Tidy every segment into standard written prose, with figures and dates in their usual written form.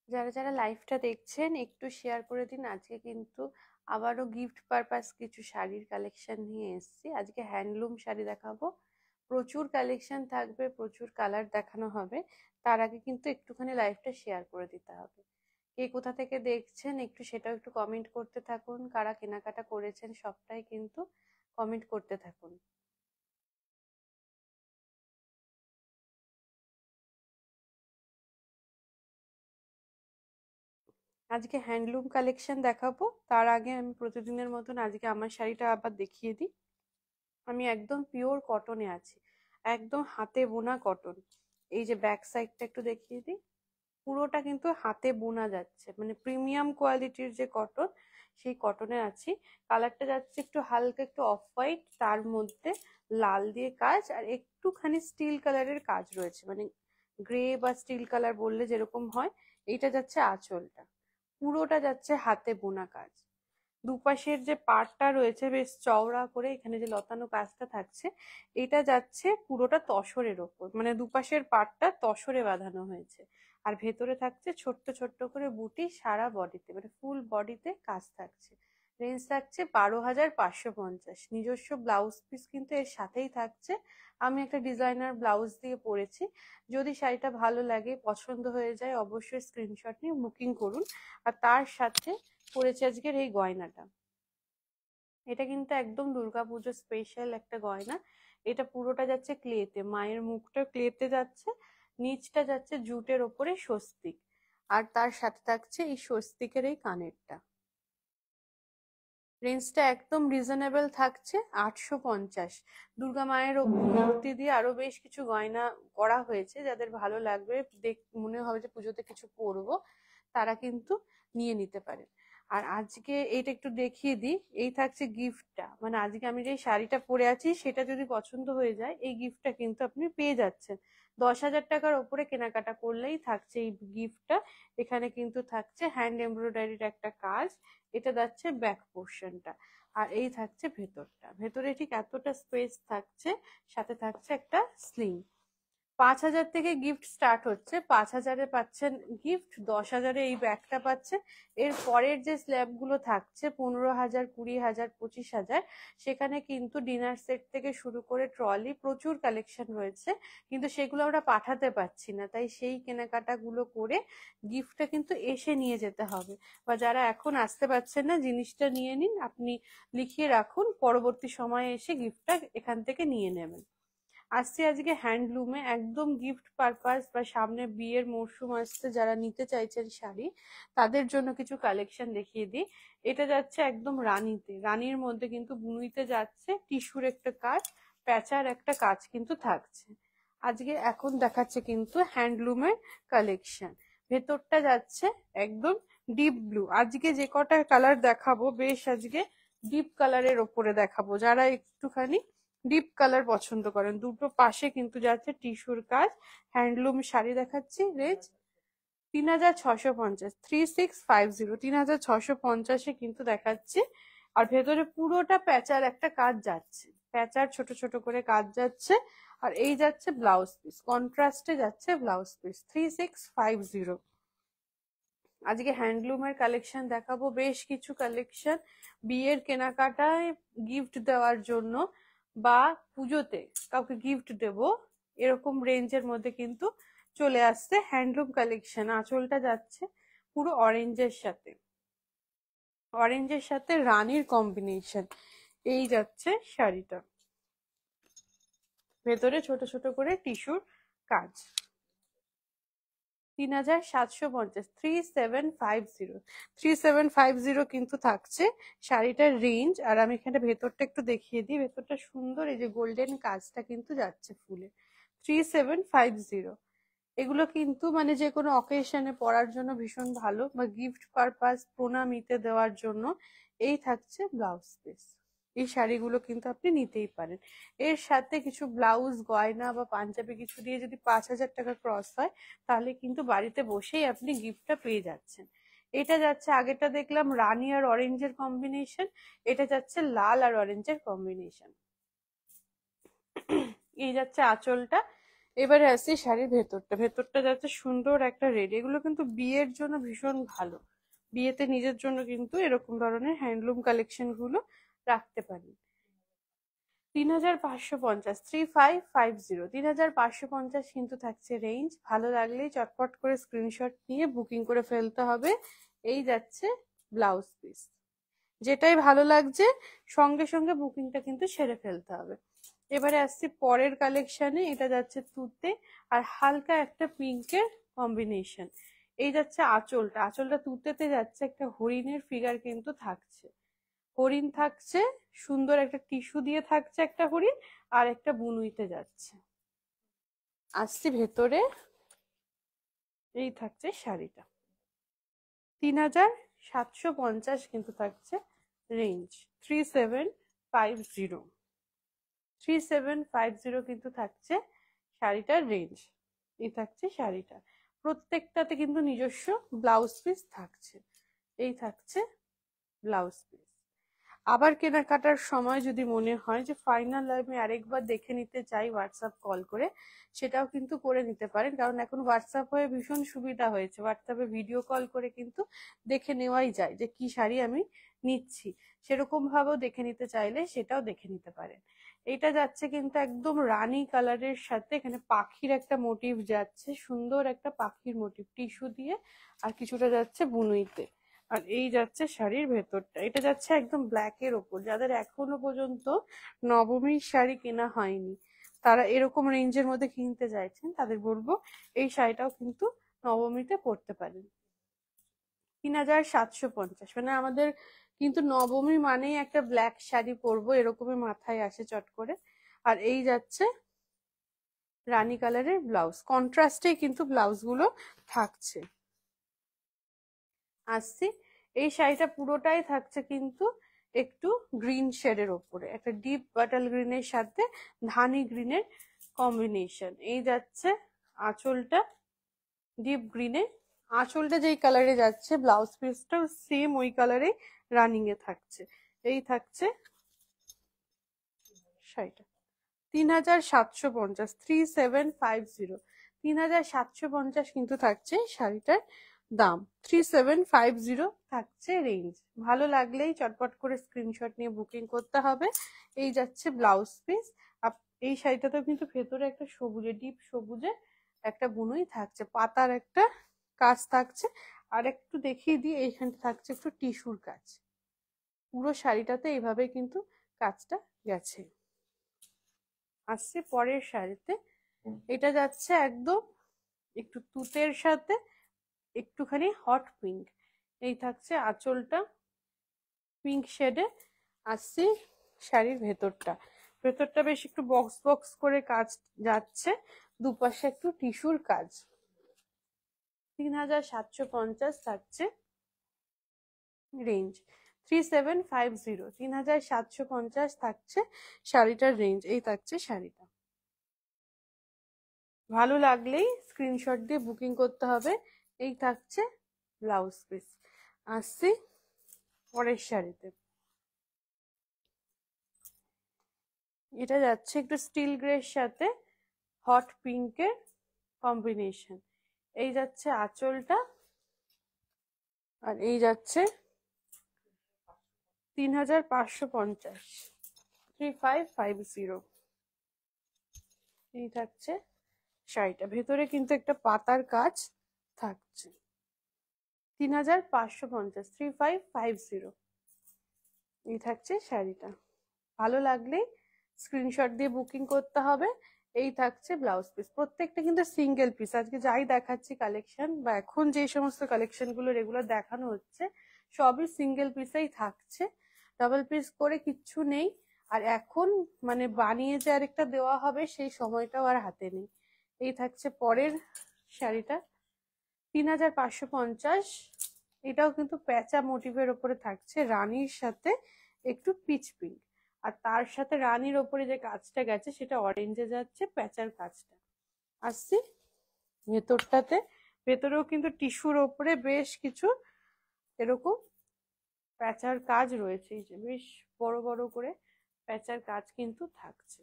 যারা যারা লাইভটা দেখছেন একটু শেয়ার করে দিন। আজকে কিন্তু আবারও গিফট পারপাস কিছু শাড়ির কালেকশন নিয়ে এসেছি। আজকে হ্যান্ডলুম শাড়ি দেখাবো, প্রচুর কালেকশন থাকবে, প্রচুর কালার দেখানো হবে। তার আগে কিন্তু একটুখানি লাইভটা শেয়ার করে দিতে হবে। কে কোথা থেকে দেখছেন একটু সেটাও একটু কমেন্ট করতে থাকুন। কারা কেনাকাটা করেছেন সবটাই কিন্তু কমেন্ট করতে থাকুন। আজকে হ্যান্ডলুম কালেকশন দেখাবো, তার আগে আমি প্রতিদিনের মতন আজকে আমার শাড়িটা আবার দেখিয়ে দিই। আমি একদম পিওর কটনে আছি, একদম হাতে বোনা কটন। এই যে ব্যাক সাইডটা একটু দেখিয়ে দিই, পুরোটা কিন্তু হাতে বোনা যাচ্ছে, মানে প্রিমিয়াম কোয়ালিটির যে কটন সেই কটনে আছি। কালারটা যাচ্ছে একটু হালকা একটু অফ হোয়াইট, তার মধ্যে লাল দিয়ে কাজ আর একটুখানি স্টিল কালারের কাজ রয়েছে, মানে গ্রে বা স্টিল কালার বললে যেরকম হয়। এইটা যাচ্ছে আঁচলটা, পুরোটা যাচ্ছে হাতে বোনা কাজ। দুপাশের যে পাড়টা রয়েছে বেশ চওড়া করে, এখানে যে লতানো কাজটা থাকছে এটা যাচ্ছে পুরোটা তসরের ওপর, মানে দুপাশের পাড়টা তসরে বাঁধানো হয়েছে। আর ভেতরে থাকছে ছোট্ট ছোট্ট করে বুটি সারা বডিতে, মানে ফুল বডিতে কাজ থাকছে। রেঞ্জ থাকছে 12,550। নিজস্ব ব্লাউজ পিস কিন্তু এর সাথেই থাকছে। আমি একটা ডিজাইনার ব্লাউজ দিয়ে পরেছি। যদি শাড়িটা ভালো লাগে, পছন্দ হয়ে যায়, অবশ্যই স্ক্রিনশট নিয়ে বুকিং করুন। আর তার সাথে পরেছি আজকের এই গয়নাটা। এটা কিন্তু একদম দুর্গাপুজো স্পেশাল একটা গয়না। এটা পুরোটা যাচ্ছে ক্লেতে, মায়ের মুখটা ক্লেতে যাচ্ছে, নিচটা যাচ্ছে জুটের ওপরে স্বস্তিক। আর তার সাথে থাকছে এই স্বস্তিকের এই কানেরটা। রেঞ্জটা একদম রিজনেবল থাকছে 850। দুর্গা মায়ের মূর্তি দিয়ে আরো বেশ কিছু গয়না করা হয়েছে, যাদের ভালো লাগবে, মনে হবে যে পুজোতে কিছু পরবো, তারা কিন্তু নিয়ে নিতে পারেন। আর আজকে এইটা একটু দেখিয়ে দিই, এই থাকছে গিফটটা, মানে আজকে আমি যে শাড়িটা পরে আছি সেটা যদি পছন্দ হয়ে যায় এই গিফটটা কিন্তু আপনি পেয়ে যাচ্ছেন। 10,000 টাকার ওপরে কেনাকাটা করলেই থাকছে এই গিফটটা। এখানে কিন্তু থাকছে হ্যান্ড এমব্রয়ডারির একটা কাজ, এটা যাচ্ছে ব্যাক পোর্শনটা। আর এই থাকছে ভেতরটা, ভেতরে ঠিক এতটা স্পেস থাকছে, সাথে থাকছে একটা স্লিং। 5,000 থেকে গিফট স্টার্ট হচ্ছে, 5,000-এ পাচ্ছেন গিফট, 10,000-এ এই ব্যাগটা পাচ্ছেন। এর পরের যে স্ল্যাব গুলো থাকছে 15,000, 20,000, 25,000, সেখানে কিন্তু ডিনার সেট থেকে শুরু করে ট্রলি প্রচুর কালেকশন রয়েছে, কিন্তু সেগুলো আমরা পাঠাতে পারছি না। তাই সেই কেনাকাটা গুলো করে গিফটটা কিন্তু এসে নিয়ে যেতে হবে। বা যারা এখন আসতে পারছেন না, জিনিসটা নিয়ে নিন, আপনি লিখিয়ে রাখুন, পরবর্তী সময়ে এসে গিফটটা এখান থেকে নিয়ে নেবেন। আসছে আজকে হ্যান্ডলুমে একদম গিফট পারপাস বা সামনে বিয়ের মরশুম আসছে, যারা নিতে চাইছেন শাড়ি তাদের জন্য কিছু কালেকশন দেখিয়ে দিই। এটা যাচ্ছে একদম রানীতে, রানীর মধ্যে কিন্তু বুনুইতে যাচ্ছে, টিস্যুর একটা কাজ, প্যাচার একটা কাজ কিন্তু থাকছে। আজকে এখন দেখাচ্ছে কিন্তু হ্যান্ডলুমের কালেকশন। ভেতরটা যাচ্ছে একদম ডিপ ব্লু। আজকে যে কটা কালার দেখাবো বেশ আজকে ডিপ কালারের ওপরে দেখাবো, যারা একটুখানি ডিপ কালার পছন্দ করেন। দুটো পাশে কিন্তু যাচ্ছে টিস্যুর কাজ। হ্যান্ডলুম শাড়ি দেখাচ্ছি, রেঞ্জ 3,650, 3650, 3,650-এ কিন্তু দেখাচ্ছে। আর ভেতরে পুরোটা প্যাচার একটা কাজ যাচ্ছে, প্যাচার ছোট ছোট করে কাজ যাচ্ছে। আর এই যাচ্ছে ব্লাউজ পিস, কন্ট্রাস্টে যাচ্ছে ব্লাউজ পিস, 3650। আজকে হ্যান্ডলুমের কালেকশন দেখাবো, বেশ কিছু কালেকশন বিয়ের কেনাকাটায় গিফট দেওয়ার জন্য বা পুজোতে কাউকে গিফট দেব, এরকম রেঞ্জের মধ্যে কিন্তু চলে আসছে হ্যান্ডলুম কালেকশন। আঁচলটা যাচ্ছে পুরো অরেঞ্জের সাথে, অরেঞ্জের সাথে রানীর কম্বিনেশন। এই যাচ্ছে শাড়িটা, ভেতরে ছোট ছোট করে টিস্যুর কাজ। 3,750, 3750, 3750 কিন্তু থাকছে শাড়িটার রেঞ্জ। আর আমি এখানে ভেতরটা একটু দেখিয়ে দিই, ভেতরটা সুন্দর, এই যে গোল্ডেন কাজটা কিন্তু যাচ্ছে ফুলে। 3750। এগুলো কিন্তু মানে যে কোনো অকেশনে পরার জন্য ভীষণ ভালো, বা গিফট পারপাস প্রণামীতে দেওয়ার জন্য। এই থাকছে ব্লাউজ পিস, এই শাড়িগুলো কিন্তু আপনি নিতেই পারেন। এর সাথে কিছু ব্লাউজ, গয়না বা পাঞ্জাবি কিছু দিয়ে যদি 5,000 টাকা ক্রস হয়, তাহলে কিন্তু বাড়িতে বসেই আপনি গিফটটা পেয়ে যাচ্ছেন। এটা যাচ্ছে, আগেরটা দেখলাম রানী আর অরেঞ্জের কম্বিনেশন, এটা যাচ্ছে লাল আর অরেঞ্জের কম্বিনেশন। এই যাচ্ছে আঁচলটা, এবারে আসছি শাড়ির ভেতরটা। ভেতরটা যাচ্ছে সুন্দর একটা রেড। এগুলো কিন্তু বিয়ের জন্য ভীষণ ভালো। বিয়েতে নিজের জন্য কিন্তু এরকম ধরনের হ্যান্ডলুম কালেকশন গুলো রাখতে পারেন। 3550, 3550, 3550 কিন্তু থাকছে রেঞ্জ। ভালো লাগলেই চটপট করে স্ক্রিনশট নিয়ে বুকিং করে ফেলতে হবে। এই যাচ্ছে ব্লাউজ পিস। যেটাই ভালো লাগছে সঙ্গে সঙ্গে বুকিংটা কিন্তু সেরে ফেলতে হবে। এবারে আসছি পরের কালেকশনে। এটা যাচ্ছে তুতে আর হালকা একটা পিঙ্কের কম্বিনেশন। এই যাচ্ছে আঁচলটা। আঁচলটা তুতেতে যাচ্ছে একটা হরিণের ফিগার কিন্তু থাকছে। হরিণ থাকছে, সুন্দর একটা টিস্যু দিয়ে থাকছে একটা হরিণ, আর একটা বুনুইতে যাচ্ছে। আসছি ভেতরে। এই থাকছে শাড়িটা। 3750 কিন্তু থাকছে রেঞ্জ। 3750, 3750 কিন্তু থাকছে শাড়িটার রেঞ্জ। এই থাকছে শাড়িটা। প্রত্যেকটাতে কিন্তু নিজস্ব ব্লাউজ পিস থাকছে। এই থাকছে ব্লাউজ পিস। আবার কেনাকাটার সময় যদি মনে হয় যে ফাইনাল আমি আরেকবার দেখে নিতে চাই হোয়াটসঅ্যাপ কল করে, সেটাও কিন্তু করে নিতে পারেন। কারণ এখন হোয়াটসঅ্যাপ হয়ে ভীষণ সুবিধা হয়েছে। হোয়াটসঅ্যাপে ভিডিও কল করে কিন্তু দেখে নেওয়াই যায় যে কি শাড়ি আমি নিচ্ছি। সেরকম ভাবেও দেখে নিতে চাইলে সেটাও দেখে নিতে পারেন। এটা যাচ্ছে কিন্তু একদম রানী কালারের সাথে এখানে পাখির একটা মোটিভ যাচ্ছে, সুন্দর একটা পাখির মোটিভ টিস্যু দিয়ে, আর কিছুটা যাচ্ছে বুনুইতে। আর এই যাচ্ছে শাড়ির ভেতরটা। এটা যাচ্ছে একদম ব্ল্যাক এর ওপর। যাদের এখনো পর্যন্ত নবমীর শাড়ি কেনা হয়নি, তারা এরকম রেঞ্জের মধ্যে কিনতে চাইছেন, তাদের বলবো এই শাড়িটাও কিন্তু নবমীতে পরতে পারেন। 3750, মানে আমাদের কিন্তু নবমী মানেই একটা ব্ল্যাক শাড়ি পরবো এরকমই মাথায় আসে চট করে। আর এই যাচ্ছে রানী কালারের ব্লাউজ। কন্ট্রাস্টে কিন্তু ব্লাউজ গুলো থাকছে। আসছি এই শাড়িটা পুরোটাই থাকছে কিন্তু একটু গ্রিন শেডের ওপরে, একটা ডিপ বাটাল গ্রিনের সাথে ধানি গ্রিনের কম্বিনেশন। এই যাচ্ছে আঁচলটা ডিপ গ্রিনে। আঁচলটা যেই কালারে যাচ্ছে ব্লাউজ পিসটাও সেম ওই কালারে রানিং এ থাকছে। এই থাকছে শাড়িটা। 3750, 3750, 3750 কিন্তু থাকছে শাড়িটার দাম। 3750 থাকছে রেঞ্জ। ভালো লাগলেই চটপট করে স্ক্রিনশট নিয়ে বুকিং করতে হবে। এই যাচ্ছে ব্লাউজ পিস। এই শাড়িটাতেও কিন্তু ভেতরে একটা সবুজে ডিপ সবুজে একটা বুনোই থাকছে, পাতার একটা কাজ থাকছে। আর একটু দেখিয়ে দিই, এইখানটা থাকছে একটু টিস্যুর কাজ। পুরো শাড়িটাতে এইভাবে কিন্তু কাজটা গেছে। আসছে পরের শাড়িতে। এটা যাচ্ছে একদম একটু তুতের সাথে একটুখানি হট পিঙ্ক। এই থাকছে আঁচলটা পিঙ্ক শেডে। আসছে শাড়ির ভেতরটা। ভেতরটা বেশ একটু বক্স বক্স করে কাজ যাচ্ছে, দুপাশে একটু টিস্যুর কাজ। 3750 থাকছে রেঞ্জ। 3750, 3750 থাকছে শাড়িটার রেঞ্জ। এই থাকছে শাড়িটা। ভালো লাগলেই স্ক্রিনশট দিয়ে বুকিং করতে হবে। এই থাকছে ব্লাউজ পিস। আসছি পরের শাড়িতে। এটা যাচ্ছে একটু স্টিল গ্রের সাথে হট পিঙ্কের কম্বিনেশন। এই যাচ্ছে আঁচলটা, আর এই যাচ্ছে 3550, 3550। এই থাকছে শাড়িটা। ভেতরে কিন্তু একটা পাতার কাজ থাকছে। 3550, 3550। এই থাকছে শাড়িটা। ভালো লাগলেই স্ক্রিনশট দিয়ে বুকিং করতে হবে। এই থাকছে ব্লাউজ পিস। প্রত্যেকটা কিন্তু সিঙ্গেল পিস। আজকে যাই দেখাচ্ছি কালেকশন, বা এখন যে সমস্ত কালেকশন গুলো রেগুলার দেখানো হচ্ছে, সবই সিঙ্গেল পিসেই থাকছে। ডাবল পিস করে কিচ্ছু নেই। আর এখন মানে বানিয়ে যে আরেকটা দেওয়া হবে সেই সময়টাও আর হাতে নেই। এই থাকছে পরের শাড়িটা। 3550। এটাও কিন্তু প্যাচা মোটিভের ওপরে থাকছে, রানীর সাথে একটু পিচ পিঙ্ক। আর তার সাথে রানীর ওপরে যে কাজটা গেছে সেটা অরেঞ্জে যাচ্ছে, প্যাচার কাজটা। আসছি ভেতরটাতে। ভেতরেও কিন্তু টিস্যুর ওপরে বেশ কিছু এরকম প্যাচার কাজ রয়েছে। এই যে বেশ বড় বড় করে প্যাচার কাজ কিন্তু থাকছে।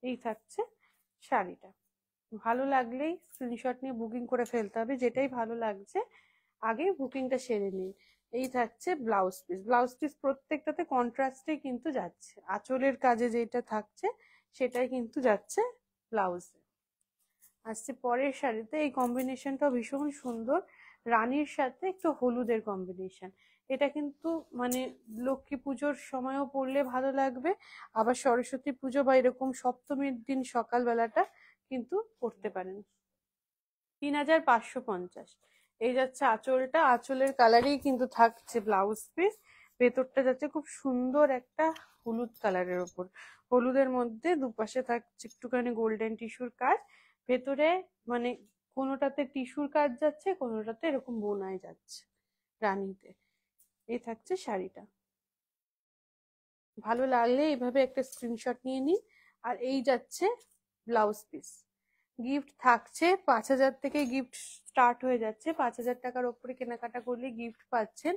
এই থাকছে শাড়িটা। ভালো লাগলেই স্ক্রিনশট নিয়ে বুকিং করে ফেলতে হবে, যেটাই ভালো লাগছে আগে বুকিংটা সেরে নিন। এই থাকছে ব্লাউজ পিস। ব্লাউজ পিস প্রত্যেকটাতে কন্ট্রাস্টে কিন্তু যাচ্ছে, আঁচলের কাজে যেটা থাকছে সেটাই কিন্তু যাচ্ছে ব্লাউজে। আসছে পরের শাড়িতে, এই কম্বিনেশনটা ভীষণ সুন্দর, রানীর সাথে একটু হলুদের কম্বিনেশন। এটা কিন্তু মানে লক্ষ্মী পুজোর সময়ও পরলে ভালো লাগবে, আবার সরস্বতী পুজো বা এরকম সপ্তমীর দিন সকালবেলাটা কিন্তু পরতে পারেন। 3550। এই যাচ্ছে আঁচলটা, আঁচলের কালারেই কিন্তু থাকছে ব্লাউজ পিস। ভেতরটা যাচ্ছে খুব সুন্দর একটা হলুদ কালারের ওপর, হলুদের মধ্যে দুপাশে থাকছে একটুখানি গোল্ডেন টিস্যুর কাজ। ভেতরে মানে কোনোটাতে টিস্যুর কাজ যাচ্ছে, কোনোটাতে এরকম বোনাই যাচ্ছে রানীতে। এই থাকছে শাড়িটা। ভালো লাগলে এইভাবে একটা স্ক্রিনশট নিয়ে নিন। আর এই যাচ্ছে ব্লাউজ পিস। গিফট থাকছে 5000 থেকে, গিফট স্টার্ট হয়ে যাচ্ছে। 5000 টাকার ওপরে কেনাকাটা করলে গিফট পাচ্ছেন।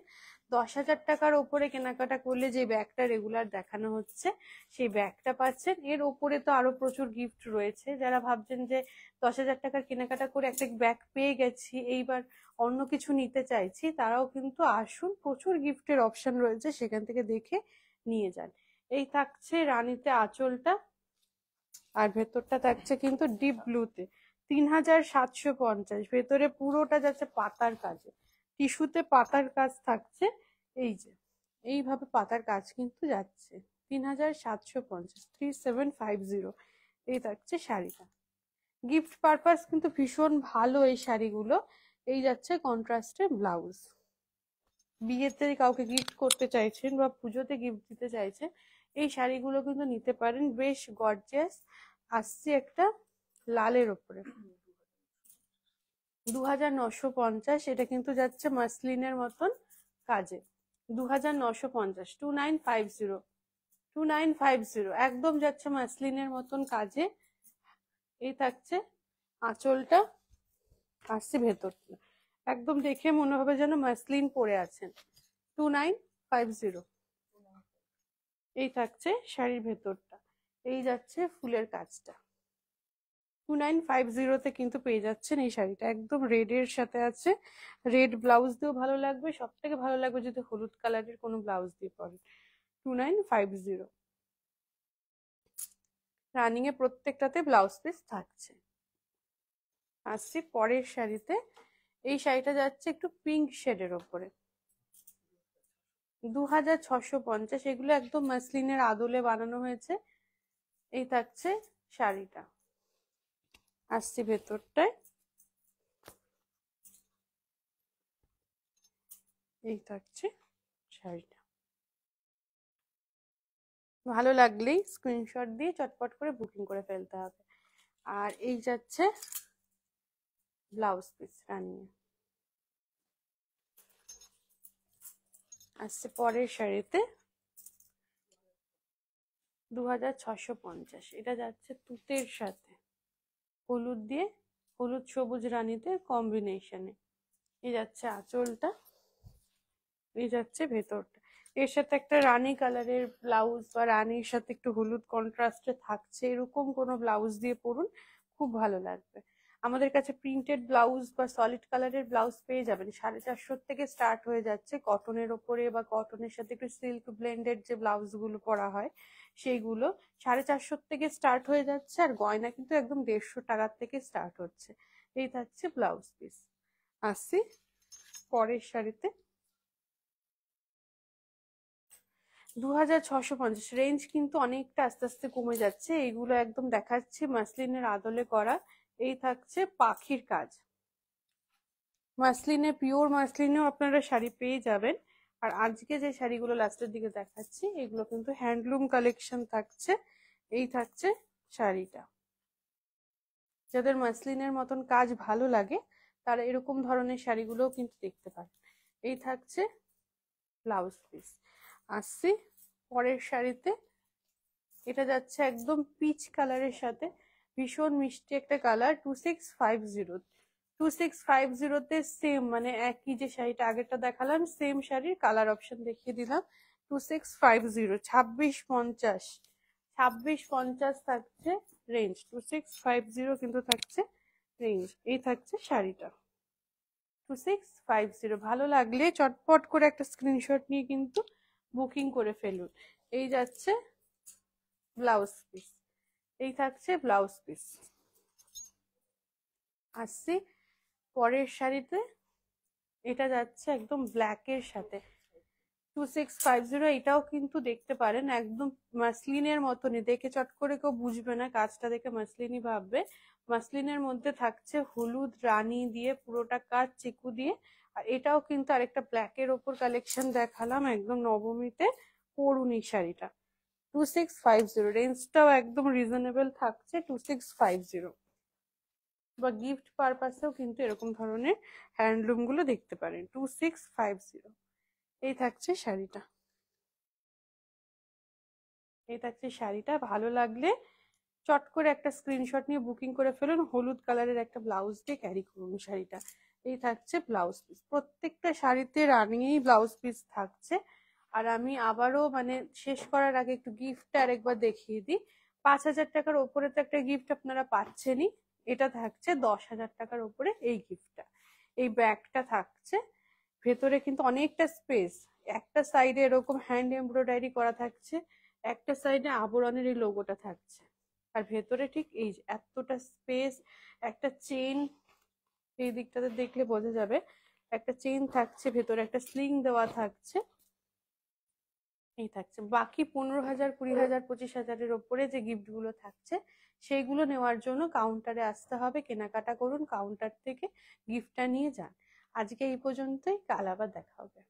10,000 টাকার ওপরে কেনাকাটা করলে যে ব্যাগটা রেগুলার দেখানো হচ্ছে সেই ব্যাগটা পাচ্ছেন। এর ওপরে তো আরো প্রচুর গিফট রয়েছে। যারা ভাবছেন যে 10,000 টাকার কেনাকাটা করে একটা ব্যাগ পেয়ে গেছি, এইবার অন্য কিছু নিতে চাইছি, তারাও কিন্তু আসুন, প্রচুর গিফটের অপশন রয়েছে, সেখান থেকে দেখে নিয়ে যান। এই থাকছে রানীতে আঁচলটা, আর ভেতরটা থাকছে কিন্তু ডিপ ব্লুতে। 3750। ভেতরে পুরোটা যাচ্ছে পাতার কাজে, টিস্যুতে পাতার কাজ থাকছে। এই যে এইভাবে পাতার কাজ কিন্তু যাচ্ছে। 3750, 3750। এই থাকছে শাড়িটা। গিফট পারপাস কিন্তু ভীষণ ভালো এই শাড়িগুলো। এই যাচ্ছে কন্ট্রাস্টের ব্লাউজ। বিয়েতে কাউকে গিফট করতে চাইছেন বা পুজোতে গিফট দিতে চাইছেন, এই শাড়িগুলো কিন্তু নিতে পারেন, বেশ গর্জিয়াস। আসছে একটা লালের ওপরে, 2950। এটা কিন্তু যাচ্ছে মাসলিনের মতন কাজে। 2950, 2950, 2950 একদম যাচ্ছে মাসলিনের মতন কাজে। এই থাকছে আঁচলটা, আসছে ভেতরটা, একদম দেখে মনে হবে যেন মাসলিন পরে আছেন। 2950। এই থাকছে শাড়ির ভেতরটা। এই যাচ্ছে ফুলের কাজটা। 2950 কিন্তু পেয়ে যাচ্ছেন এই শাড়িটা, একদম রেড এর সাথে আছে। রেড ব্লাউজ দিয়েও ভালো লাগবে, সব থেকে ভালো লাগবে যদি হলুদ কালারের কোনো ব্লাউজ দিয়ে পরেন। 2950। রানিং এ প্রত্যেকটাতে ব্লাউজ পিস থাকছে। আসছি পরের শাড়িতে। এই শাড়িটা যাচ্ছে একটু পিঙ্ক শেডের ওপরে, 2650। এগুলো একদম মাসলিনের আদলে বানানো হয়েছে। এই থাকছে শাড়িটা। আসছি ভেতরটায়, এই থাকছে শাড়িটা। ভালো লাগলেই স্ক্রিনশট দিয়ে চটপট করে বুকিং করে ফেলতে হবে। আর এই যাচ্ছে ব্লাউজ পিস রানিয়ে। আসছে পরের শাড়িতে, 2650। এটা যাচ্ছে তুতের সাথে হলুদ দিয়ে, হলুদ সবুজ রানীতে কম্বিনেশনে। এই যাচ্ছে আঁচলটা, এই যাচ্ছে ভেতরটা। এর সাথে একটা রানী কালারের ব্লাউজ বা রানীর সাথে একটু হলুদ কন্ট্রাস্টে থাকছে, এরকম কোনো ব্লাউজ দিয়ে পরুন, খুব ভালো লাগবে। আমাদের কাছে প্রিন্টেড ব্লাউজ বা সলিড কালারের ব্লাউজ পেয়ে যাবেন। 450 থেকে স্টার্ট হয়ে যাচ্ছে কটনের ওপরে, বা কটনের সাথে একটু সিল্ক ব্লেন্ডেড যে ব্লাউজ গুলো পরা হয় সেইগুলো 450 থেকে স্টার্ট হয়ে যাচ্ছে। আর গয়না কিন্তু একদম 150 টাকার থেকে স্টার্ট হচ্ছে। এই থাকছে ব্লাউজ পিস। আসছি পরের শাড়িতে, 2650। রেঞ্জ কিন্তু অনেকটা আস্তে আস্তে কমে যাচ্ছে। এইগুলো একদম দেখাচ্ছি মাসলিনের আদলে করা। এই থাকছে পাখির কাজ, মাসলিনে, পিওর মাসলিনেও আপনারা শাড়ি পেয়ে যাবেন। আর আজকে যে শাড়িগুলো লাস্টের দিকে দেখাচ্ছি এগুলো কিন্তু হ্যান্ডলুম কালেকশন থাকছে। এই থাকছে শাড়িটা। যাদের মাসলিনের মতন কাজ ভালো লাগে তারা এরকম ধরনের শাড়িগুলোও কিন্তু দেখতে পারেন। এই থাকছে ব্লাউজ পিস। আসছি পরের শাড়িতে। এটা যাচ্ছে একদম পিচ কালারের সাথে, ভীষণ মিষ্টি একটা কালার। 2650। 2650তে সেম মানে একই যে শাড়িটা আগেরটা দেখালাম সেম শাড়ির কালার অপশন দেখিয়ে দিলাম। 2650, 2650। 2650 থাকছে রেঞ্জ 2650 কিন্তু থাকছে রেঞ্জ। এই থাকছে শাড়িটা 2650। ভালো লাগলে চটপট করে একটা স্ক্রিনশট নিয়ে কিন্তু বুকিং করে ফেলুন। এই যাচ্ছে ব্লাউজ পিস, এই থাকছে ব্লাউজ পিস। আসছি পরের শাড়িতে, এটা যাচ্ছে একদম ব্ল্যাকের সাথে 2650। এটাও কিন্তু দেখতে পারেন একদম মাসলিনের মতনই, দেখে চট করে কেউ বুঝবে না, কাজটা দেখে মাসলিনই ভাববে। মাসলিনের মধ্যে থাকছে হলুদ রানী দিয়ে পুরোটা কাজ চিকু দিয়ে। আর এটাও কিন্তু আরেকটা ব্ল্যাকের ওপর কালেকশন দেখালাম একদম নবমীতে, পরুন এই শাড়িটা 2650। রেঞ্জটাও একদম রিজনেবল থাকছে 2650। বা গিফট পারপাসেও কিন্তু এরকম ধরনের হ্যান্ডলুম গুলো দেখতে পারেন 2650। এই থাকছে শাড়িটা, এই থাকছে শাড়িটা। ভালো লাগলে চট করে একটা স্ক্রিনশট নিয়ে বুকিং করে ফেলুন। হলুদ কালারের একটা ব্লাউজ দিয়ে ক্যারি করুন শাড়িটা। এই থাকছে ব্লাউজ পিস, প্রত্যেকটা শাড়িতে রানিংই ব্লাউজ পিস থাকছে। আর আমি আবারও মানে শেষ করার আগে একটু গিফটটা আরেকবার দেখিয়ে দিই। 5000 টাকার ওপরে তো একটা গিফট আপনারা পাচ্ছেনই, এটা থাকছে 10,000 টাকার ওপরে এই গিফটটা। এই ব্যাগটা থাকছে, ভেতরে কিন্তু অনেকটা স্পেস, একটা সাইডে এরকম হ্যান্ড এমব্রয়ডারি করা থাকছে, একটা সাইডে আবরণের এই লোগোটা থাকছে। আর ভেতরে ঠিক এই যে এতটা স্পেস, একটা চেইন, এই দিকটাতে দেখলে বোঝা যাবে একটা চেইন থাকছে, ভেতরে একটা স্লিং দেওয়া থাকছে। এই থাকছে বাকি 15,000, 20,000, 25,000-এর ওপরে যে গিফট গুলো থাকছে সেইগুলো নেওয়ার জন্য কাউন্টারে আসতে হবে, কেনাকাটা করুন কাউন্টার থেকে, গিফটটা নিয়ে যান। আজকে এই পর্যন্তই, কাল আবার দেখা হবে।